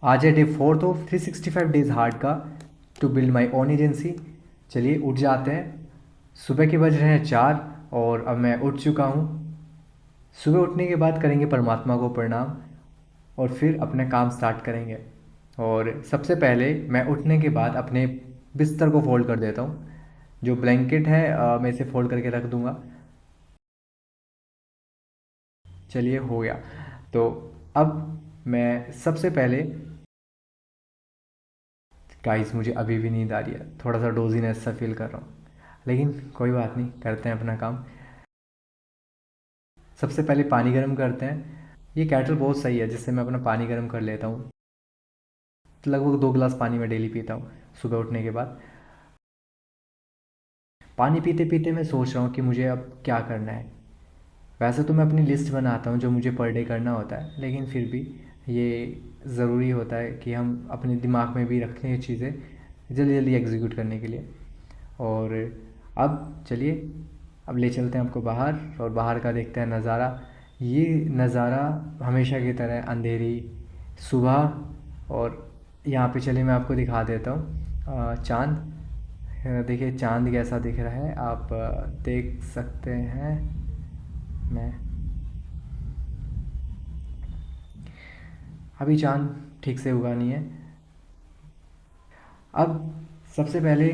आज है day 4th of 365 days hard का to build my own agency. चलिए उठ जाते हैं। सुबह के बज रहे हैं 4 और अब मैं उठ चुका हूँ। सुबह उठने के बाद करेंगे परमात्मा को प्रणाम और फिर अपने काम स्टार्ट करेंगे। और सबसे पहले मैं उठने के बाद अपने बिस्तर को फोल्ड कर देता हूँ। जो ब्लैंकेट है मैं इसे फोल्ड करके रख दूँगा। चलिए हो गया। तो अब मैं सबसे पहले, गाइस मुझे अभी भी नींद आ रही है, थोड़ा सा डोजीनेस सा फील कर रहा हूँ, लेकिन कोई बात नहीं, करते हैं अपना काम। सबसे पहले पानी गर्म करते हैं। ये कैटल बहुत सही है जिससे मैं अपना पानी गर्म कर लेता हूँ। तो लगभग 2 गिलास पानी मैं डेली पीता हूँ सुबह उठने के बाद। पानी पीते पीते मैं सोच रहा हूँ कि मुझे अब क्या करना है। वैसे तो मैं अपनी लिस्ट बनाता हूँ जो मुझे पर डे करना होता है, लेकिन फिर भी ये ज़रूरी होता है कि हम अपने दिमाग में भी रखें ये चीज़ें जल्दी जल्दी एग्जीक्यूट करने के लिए। और अब चलिए, अब ले चलते हैं आपको बाहर और बाहर का देखते हैं नज़ारा। ये नज़ारा हमेशा की तरह अंधेरी सुबह। और यहाँ पे चलिए मैं आपको दिखा देता हूँ चाँद। देखिए चाँद कैसा दिख रहा है, आप देख सकते हैं। मैं अभी चाँद ठीक से उगा नहीं है। अब सबसे पहले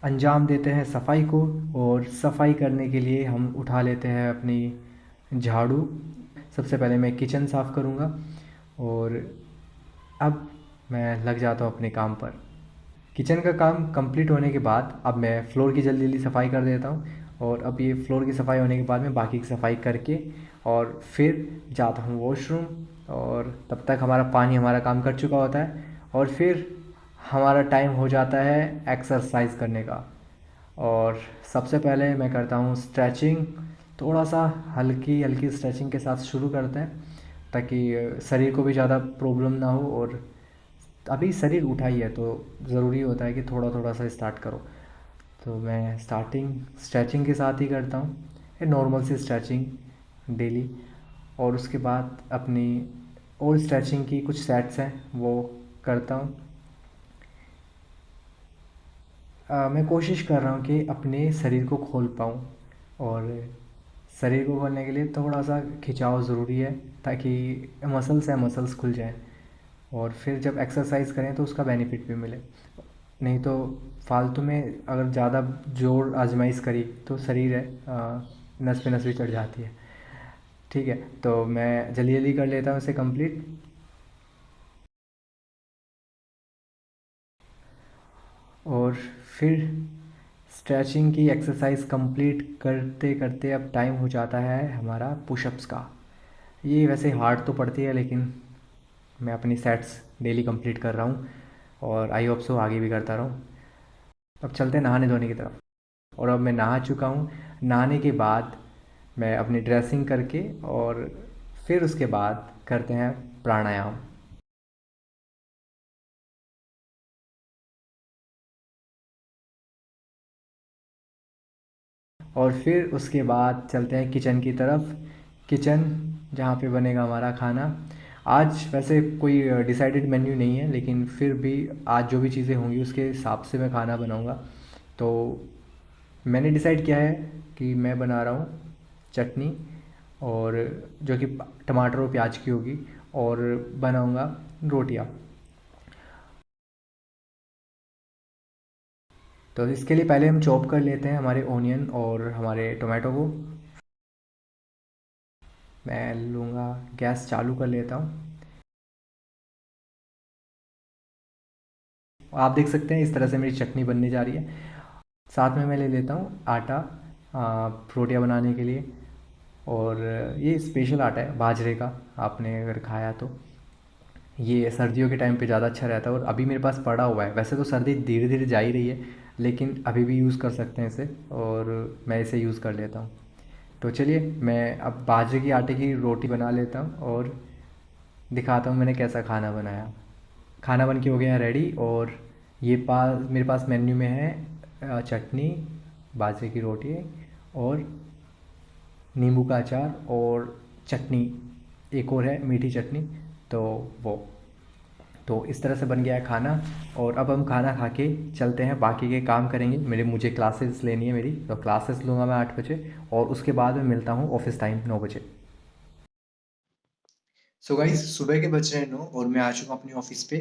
अंजाम देते हैं सफाई को। और सफाई करने के लिए हम उठा लेते हैं अपनी झाड़ू। सबसे पहले मैं किचन साफ़ करूँगा और अब मैं लग जाता हूँ अपने काम पर। किचन का काम कंप्लीट होने के बाद अब मैं फ्लोर की जल्दी जल्दी सफाई कर देता हूँ। और अब ये फ्लोर की सफाई होने के बाद मैं बाकी की सफाई करके और फिर जाता हूँ वॉशरूम। और तब तक हमारा पानी हमारा काम कर चुका होता है और फिर हमारा टाइम हो जाता है एक्सरसाइज करने का। और सबसे पहले मैं करता हूँ स्ट्रेचिंग। थोड़ा सा हल्की हल्की स्ट्रेचिंग के साथ शुरू करते हैं ताकि शरीर को भी ज़्यादा प्रॉब्लम ना हो। और अभी शरीर उठा ही है तो ज़रूरी होता है कि थोड़ा थोड़ा सा स्टार्ट करो। तो मैं स्टार्टिंग स्ट्रेचिंग के साथ ही करता हूँ, ये नॉर्मल सी स्ट्रेचिंग डेली। और उसके बाद अपनी और स्ट्रेचिंग की कुछ सेट्स हैं वो करता हूँ। मैं कोशिश कर रहा हूँ कि अपने शरीर को खोल पाऊँ। और शरीर को खोलने के लिए थोड़ा सा खिंचाव ज़रूरी है ताकि मसल्स हैं मसल्स खुल जाएँ। और फिर जब एक्सरसाइज करें तो उसका बेनिफिट भी मिले। नहीं तो फालतू में अगर ज़्यादा जोर आजमाइश करी तो शरीर है नस पे नस भी चढ़ जाती है। ठीक है, तो मैं जल्दी जल्दी कर लेता हूँ इसे कंप्लीट। और फिर स्ट्रेचिंग की एक्सरसाइज कंप्लीट करते करते अब टाइम हो जाता है हमारा पुशअप्स का। ये वैसे हार्ड तो पड़ती है लेकिन मैं अपनी सेट्स डेली कंप्लीट कर रहा हूँ और आई होप सो आगे भी करता रहूँ। अब चलते हैं नहाने धोने की तरफ। और अब मैं नहा चुका हूँ। नहाने के बाद मैं अपनी ड्रेसिंग करके और फिर उसके बाद करते हैं प्राणायाम। और फिर उसके बाद चलते हैं किचन की तरफ। किचन जहाँ पे बनेगा हमारा खाना। आज वैसे कोई डिसाइडेड मेन्यू नहीं है, लेकिन फिर भी आज जो भी चीज़ें होंगी उसके हिसाब से मैं खाना बनाऊँगा। तो मैंने डिसाइड किया है कि मैं बना रहा हूँ चटनी, और जो कि टमाटर और प्याज की होगी, और बनाऊँगा रोटियाँ। तो इसके लिए पहले हम चॉप कर लेते हैं हमारे ओनियन और हमारे टोमेटो को। मैं लूँगा, गैस चालू कर लेता हूँ। आप देख सकते हैं इस तरह से मेरी चटनी बनने जा रही है। साथ में मैं ले लेता हूँ आटा रोटियाँ बनाने के लिए। और ये स्पेशल आटा है बाजरे का, आपने अगर खाया तो ये सर्दियों के टाइम पे ज़्यादा अच्छा रहता है। और अभी मेरे पास पड़ा हुआ है, वैसे तो सर्दी धीरे धीरे जा ही रही है, लेकिन अभी भी यूज़ कर सकते हैं इसे, और मैं इसे यूज़ कर लेता हूँ। तो चलिए मैं अब बाजरे की आटे की रोटी बना लेता हूँ और दिखाता हूँ मैंने कैसा खाना बनाया। खाना बन के हो गया रेडी। और ये मेरे पास मेन्यू में है चटनी, बाजरे की रोटी और नींबू का अचार और चटनी, एक और है मीठी चटनी। तो वो तो इस तरह से बन गया है खाना। और अब हम खाना खा के चलते हैं, बाकी के काम करेंगे। मुझे क्लासेस लेनी है मेरी, तो क्लासेस लूँगा मैं 8 बजे, और उसके बाद मैं मिलता हूँ ऑफिस टाइम 9 बजे। सो गाइस, सुबह के बज रहे हैं 9 और मैं आ चुका हूँ अपनी ऑफिस पे।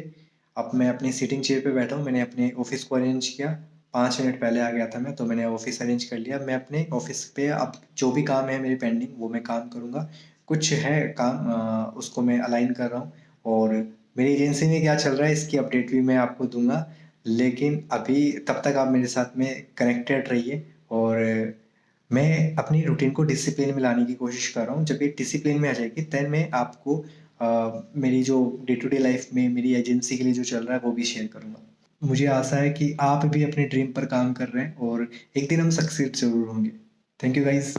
अब मैं अपनी सीटिंग चेयर पे बैठा हूँ। मैंने अपने ऑफिस को अरेंज किया। 5 मिनट पहले आ गया था मैं, तो मैंने ऑफिस अरेंज कर लिया। मैं अपने ऑफिस पे अब जो भी काम है मेरे पेंडिंग, वो मैं काम करूँगा। कुछ है काम, उसको मैं अलाइन कर रहा हूँ। और मेरी एजेंसी में क्या चल रहा है इसकी अपडेट भी मैं आपको दूंगा। लेकिन अभी तब तक आप मेरे साथ में कनेक्टेड रहिए। और मैं अपनी रूटीन को डिसिप्लिन में लाने की कोशिश कर रहा हूँ। जब ये डिसिप्लिन में आ जाएगी, देन मैं आपको मेरी जो डे टू डे लाइफ में मेरी एजेंसी के लिए जो चल रहा है वो भी शेयर करूँगा। मुझे आशा है कि आप भी अपने ड्रीम पर काम कर रहे हैं और एक दिन हम सक्सेस ज़रूर होंगे। Thank you guys.